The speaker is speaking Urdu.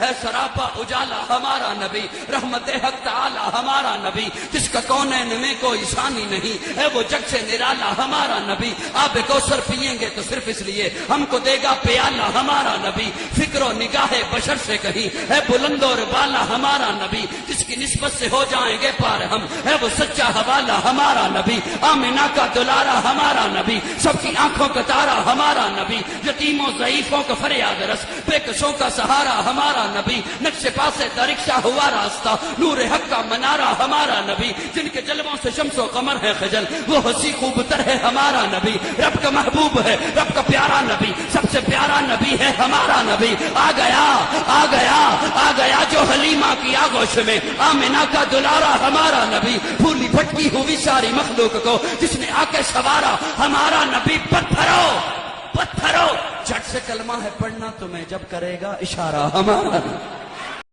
ہے سراپا اجالا ہمارا نبی، رحمت حق تعالی ہمارا نبی، جس کا کونین میں کوئی ثانی نہیں، ہے وہ جگ سے نرالا ہمارا نبی، آب کوثر پیئیں گے تو صرف اس لیے ہم کو دے گا پیالہ ہمارا نبی، فکر و نگاہ بشر سے کہیں ہے بلند اور بالا ہمارا نبی، جس کی نسبت سے ہو جائیں گے پار ہم، ہے وہ سچا حوالہ ہمارا نبی، آمنہ کا دلارا ہمارا نبی، سب کی آنکھوں کا تارا ہمارا نبی، یتیموں ضعیفوں کا فریاد رس، بے کسوں کا سہارا ہمارا نبی، نقش پاس درکشہ ہوا راستہ، نور حق کا منارہ ہمارا نبی، جن کے جلووں سے شمس و قمر ہے خجل، وہ حسی خوبتر ہے ہمارا نبی، رب کا محبوب ہے، رب کا پیارا نبی، سب سے پیارا نبی ہے ہمارا نبی، آ گیا آ گیا آ گیا جو حلیمہ کی آغوش میں، آمنہ کا دلارا ہمارا نبی، پھولی پھٹکی ہوئی ساری مخلوق کو جس نے آ کے سوارا ہمارا نبی، پتھروں جھٹ سے کلمہ ہے پڑھنا تمہیں جب کرے گا اشارہ ہمارا نبی۔